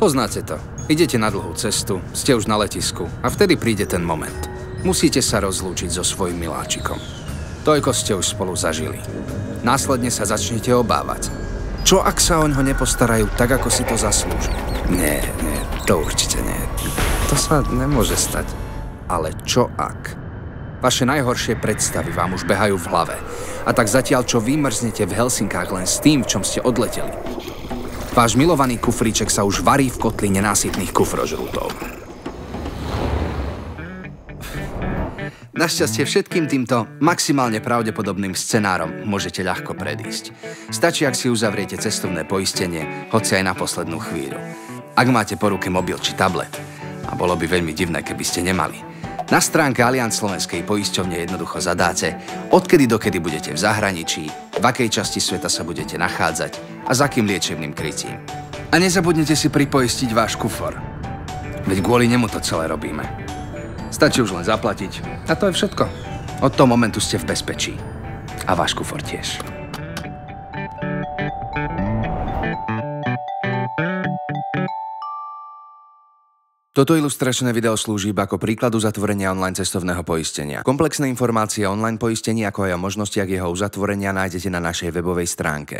Poznáte to. Idete na dlhú cestu, ste už na letisku a vtedy príde ten moment. Musíte sa rozlúčiť so svojím miláčikom. Toľko ste už spolu zažili. Následne sa začnete obávať. Čo ak sa oňho nepostarajú tak, ako si to zaslúži? Nie, to určite nie. To sa nemôže stať. Ale čo ak? Vaše najhoršie predstavy vám už behajú v hlave. A tak zatiaľ, čo vymrznete v Helsinkách len s tým, v čom ste odleteli. Váš milovaný kufríček sa už varí v kotli nenásytných kufrožrútov. Našťastie všetkým týmto maximálne pravdepodobným scenárom môžete ľahko predísť. Stačí, ak si uzavriete cestovné poistenie, hoci aj na poslednú chvíľu. Ak máte po ruke mobil či tablet, a bolo by veľmi divné, keby ste nemali, na stránke Allianz Slovenskej poisťovne jednoducho zadáte, odkedy dokedy budete v zahraničí, v akej časti sveta sa budete nachádzať a za akým liečebným krytím. A nezabudnite si pripoistiť váš kufor. Veď kvôli nemu to celé robíme. Stačí už len zaplatiť a to je všetko. Od toho momentu ste v bezpečí. A váš kufor tiež. Toto ilustračné video slúži iba ako príklad uzatvorenia online cestovného poistenia. Komplexné informácie o online poistení, ako aj o možnostiach jeho uzatvorenia nájdete na našej webovej stránke.